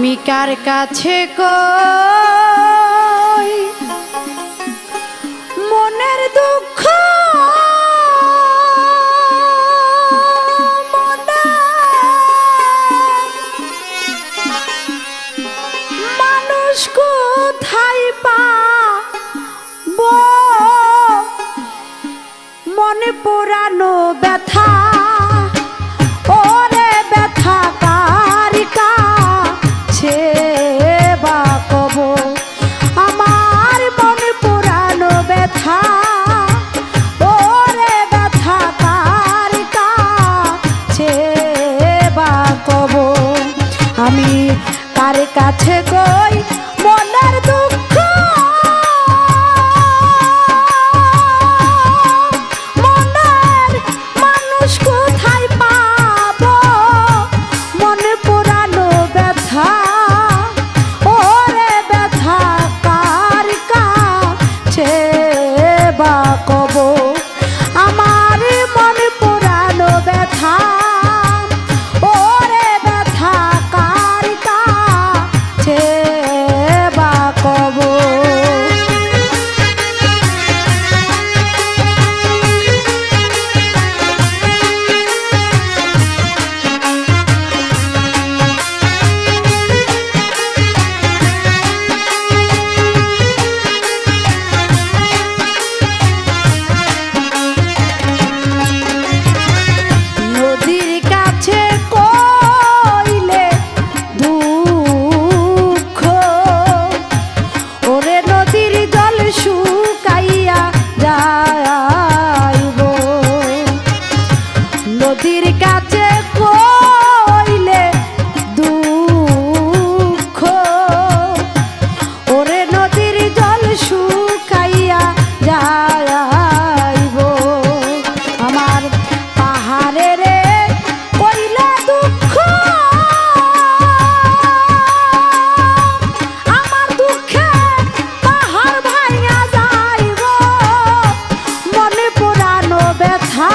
আমি কার কাছে কই মনের দুঃখ মানুষ কোথায় পাবো মনে পুরানো ব্যথা ওরে ব্যথা কার কাছে বা কব আমার মনে পুরানো ব্যথা ওরে ব্যথা কার কাছে বা কব আমি কার কাছে কই মনের দুঃখ মনের মানুষ কোথায় পাবো মনে পুরানো ব্যথা ওরে ব্যথা কার কাছে বা কব আমার মনে পুরানো ব্যথা ওরে ব্যথা কার কাছে বা কব নদীর কাছে কইলে দুঃখ ওরে নদীর জল শুকাইয়া যাইব নদীর কাছে কইলে দুঃখ ওরে নদীর জল শুকাইয়া যাইব আমার পাহাড়ে রে কইলে দুঃখ আমার দুঃখে পাহাড় ভাঙা যাইব মনে পুরানো ব্যথা